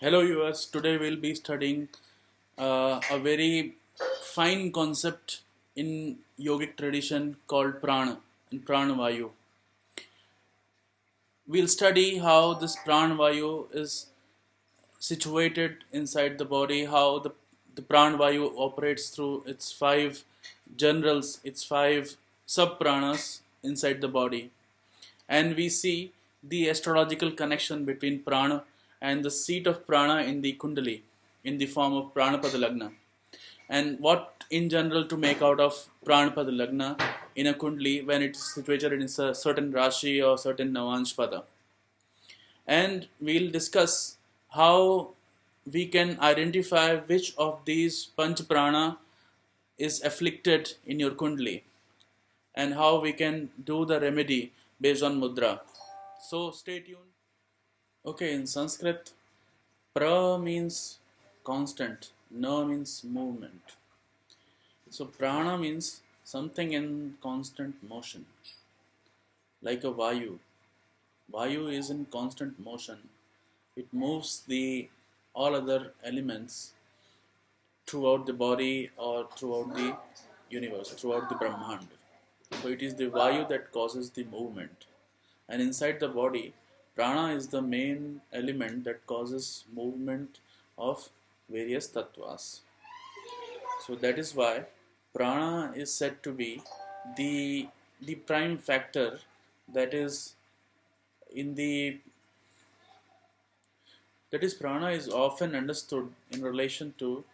Hello viewers, today we'll be studying a very fine concept in yogic tradition called prana and pranavayu. We'll study how this pranavayu is situated inside the body, how the pranavayu operates through its five generals, its five sub-pranas inside the body. And we see the astrological connection between prana and the seat of prana in the kundali in the form of pranapada lagna, and what in general to make out of pranapada lagna in a kundali when it is situated in a certain rashi or certain navanshpada. And we'll discuss how we can identify which of these panch prana is afflicted in your kundali and how we can do the remedy based on mudra. So stay tuned. Okay, in Sanskrit, pra means constant, na means movement. So prana means something in constant motion, like a vayu. Vayu is in constant motion. It moves the all other elements throughout the body or throughout the universe, throughout the Brahmand. So it is the Vayu that causes the movement. And inside the body, prana is the main element that causes movement of various tattvas. So that is why prana is said to be the prime factor that is in the that is prana is often understood in relation to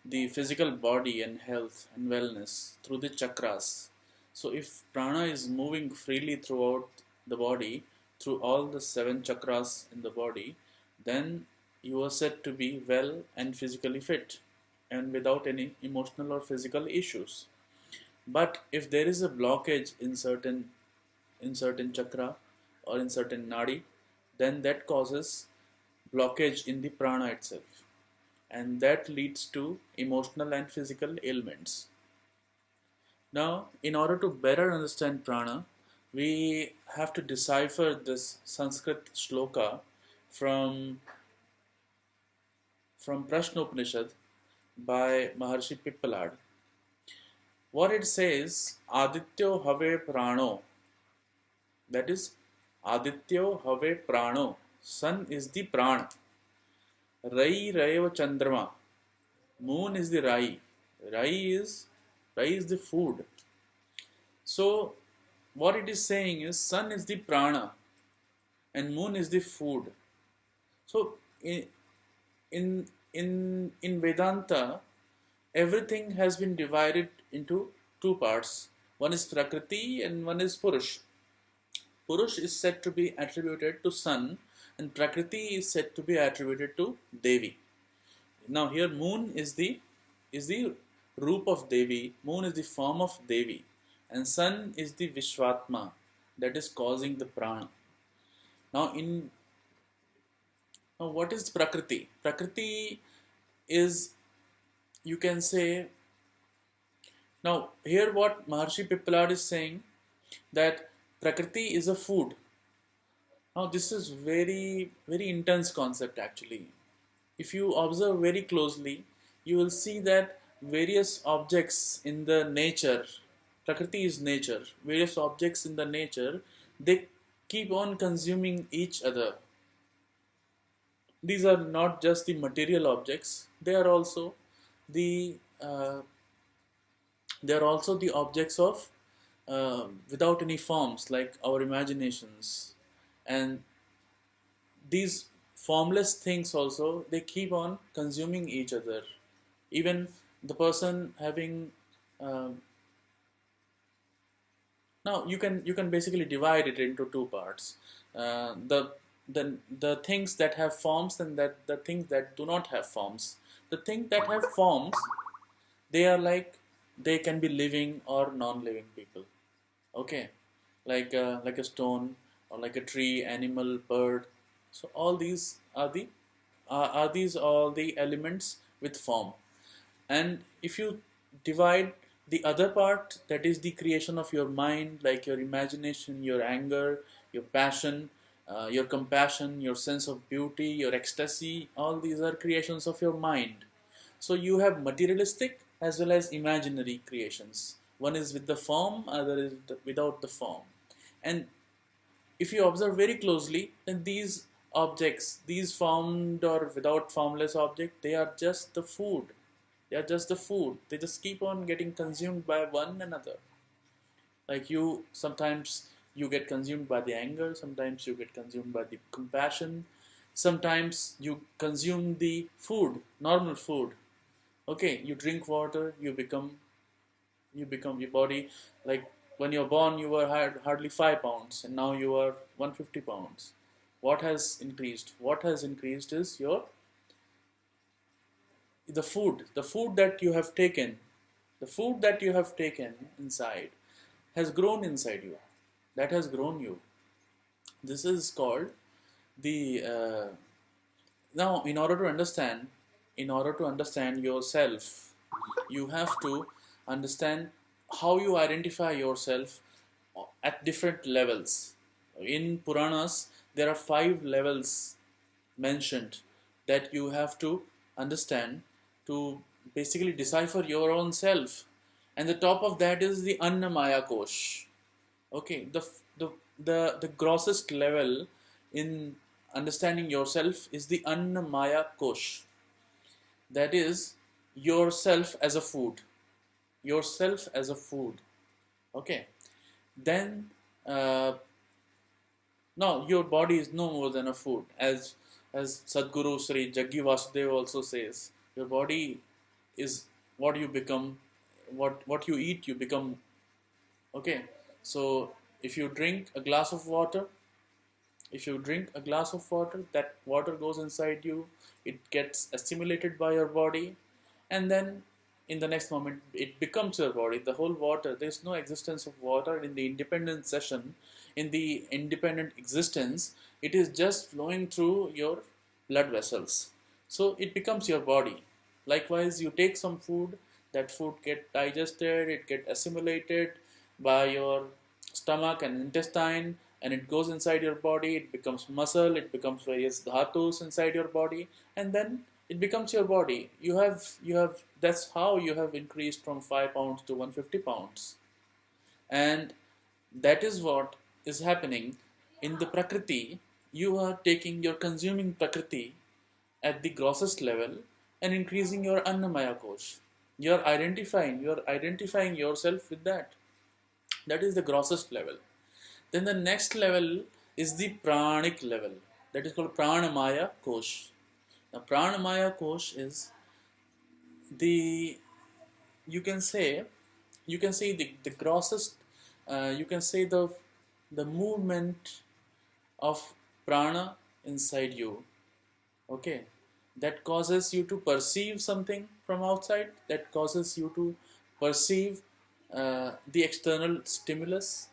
the physical body and health and wellness through the chakras. So if prana is moving freely throughout the body, through all the seven chakras in the body, then you are said to be well and physically fit and without any emotional or physical issues. But if there is a blockage in certain chakra or in certain nadi, then that causes blockage in the prana itself, and that leads to emotional and physical ailments. Now, in order to better understand prana, we have to decipher this Sanskrit shloka from Prashnopanishad by Maharshi Pippalad. What it says, Adityo have prano, that is, Adityo have prano, sun is the prana, Rai Raiva Chandrama, moon is the Rai, Rai is the food. So what it is saying is sun is the prana and moon is the food. So in Vedanta, everything has been divided into two parts. One is Prakriti and one is Purush. Purush is said to be attributed to sun and Prakriti is said to be attributed to Devi. Now here moon is the roop of Devi, moon is the form of Devi, and sun is the Vishwatma that is causing the prana. Now what is Prakriti? Prakriti is, you can say, now here what Maharshi Pippalad is saying, that Prakriti is a food. Now this is very intense concept actually. If you observe very closely, you will see that various objects in the nature, Prakriti is nature, various objects in the nature, they keep on consuming each other. These are not just the material objects, they are also the objects of without any forms, like our imaginations, and these formless things also, they keep on consuming each other. Even the person having now you can basically divide it into two parts, the things that have forms and that the things that do not have forms. The things that have forms, they are like, they can be living or non-living people, okay, like a stone or like a tree, animal, bird. So all these are these all the elements with form. And if you divide the other part, that is the creation of your mind, like your imagination, your anger, your passion, your compassion, your sense of beauty, your ecstasy, all these are creations of your mind. So you have materialistic as well as imaginary creations. One is with the form, other is without the form. And if you observe very closely, then these objects, these formed or without formless object, they are just the food. They are just the food. They just keep on getting consumed by one another. Like you, sometimes you get consumed by the anger, sometimes you get consumed by the compassion, sometimes you consume the food, normal food. Okay, you drink water, you become your body, like when you're born you were hardly 5 pounds and now you are 150 pounds. What has increased? What has increased is your the food that you have taken. The food that you have taken inside has grown inside you. That has grown you. This is called the now in order to understand yourself, you have to understand how you identify yourself at different levels. In Puranas, there are 5 levels mentioned that you have to understand to basically decipher your own self. And the top of that is the Annamaya Kosh. Okay, the grossest level in understanding yourself is the Annamaya Kosh. That is yourself as a food. Yourself as a food. Okay. Then now your body is no more than a food. As Sadguru Sri Jaggi Vasudev also says, your body is what you become, what you eat, you become. Okay. So if you drink a glass of water, that water goes inside you, it gets assimilated by your body, and then in the next moment it becomes your body. The whole water, there's no existence of water in the independent session, in the independent existence. It is just flowing through your blood vessels. So it becomes your body. Likewise, you take some food, that food get digested, it get assimilated by your stomach and intestine, and it goes inside your body, it becomes muscle, it becomes various dhatus inside your body, and then it becomes your body. You have that's how you have increased from 5 pounds to 150 pounds. And that is what is happening in the Prakriti. You're consuming Prakriti at the grossest level and increasing your Annamaya Kosh. You're identifying yourself with that. That is the grossest level. Then the next level is the pranic level. That is called Pranamaya Kosh. Now Pranamaya Kosh is the you can say the grossest, you can say the movement of prana inside you. Okay, that causes you to perceive something from outside, that causes you to perceive the external stimulus,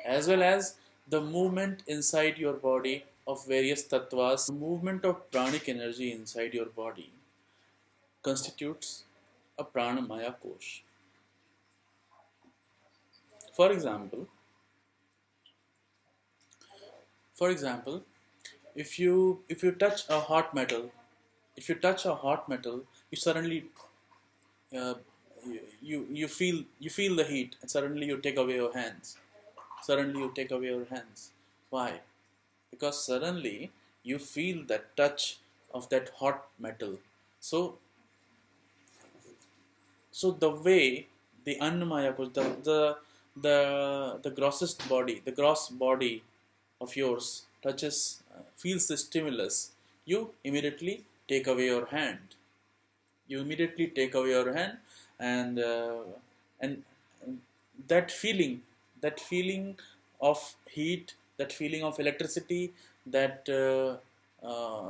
as well as the movement inside your body of various tattvas. The movement of pranic energy inside your body constitutes a pranamaya kosh. For example, if you touch a hot metal, you suddenly uh, you feel the heat, and suddenly you take away your hands. Why? Because suddenly you feel that touch of that hot metal. So so the way the Annamaya Kosh, the grossest body, the gross body of yours touches, feels the stimulus, you immediately take away your hand. And and that feeling of heat, that feeling of electricity, that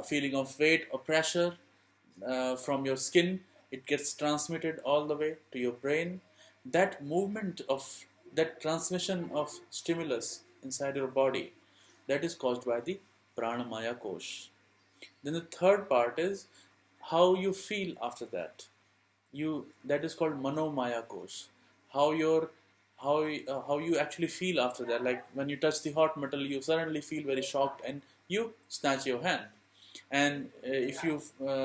feeling of weight or pressure from your skin, it gets transmitted all the way to your brain. That movement of that transmission of stimulus inside your body, that is caused by the pranamaya kosh. Then the third part is how you feel after that. That is called manomaya kosh. How your how you actually feel after that. Like when you touch the hot metal, you suddenly feel very shocked and you snatch your hand. And if you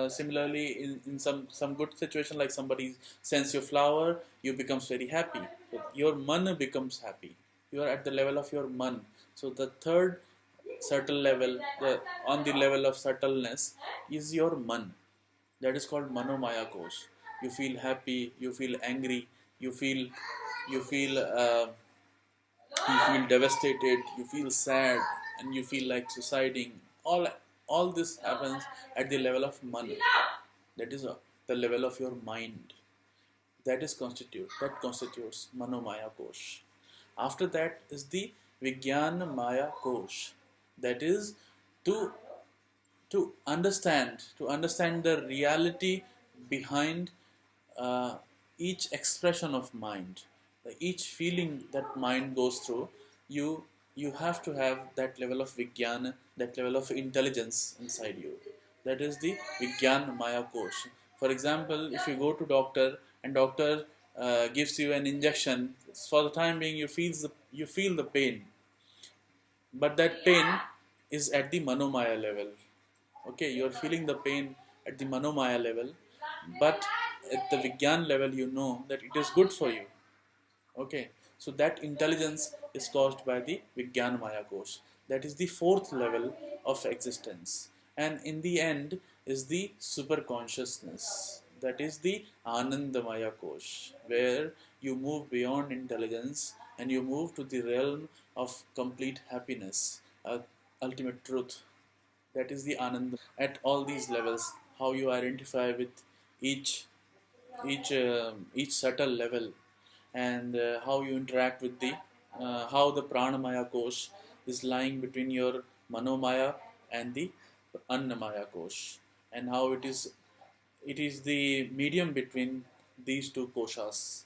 similarly in some good situation, like somebody sends you flower, you becomes very happy. So your man becomes happy. You are at the level of your man. So the third subtle level, on the level of subtleness, is your man. That is called manomaya kosh. You feel happy, you feel angry, you feel you feel uh, you feel devastated, you feel sad, and you feel like suiciding. All this happens at the level of man. That is the level of your mind. That constitutes manomaya kosh. After that is the vigyan maya kosh. That is to to understand the reality behind uh, each expression of mind, each feeling that mind goes through. You you have to have that level of vigyan, that level of intelligence inside you. That is the vigyan maya kosh. For example, if you go to doctor and doctor gives you an injection, for the time being you feel the pain, but that pain is at the manomaya level. Okay, you're feeling the pain at the manomaya level, but at the vigyan level you know that it is good for you. Okay, so that intelligence is caused by the vigyan maya kosh. That is the fourth level of existence. And in the end is the super consciousness. That is the anandamaya kosh, where you move beyond intelligence and you move to the realm of complete happiness, ultimate truth. That is the anand. At all these levels, how you identify with each each subtle level, and how you interact with the how the pranamaya kosh is lying between your manomaya and the annamaya kosh, and how it is the medium between these two koshas.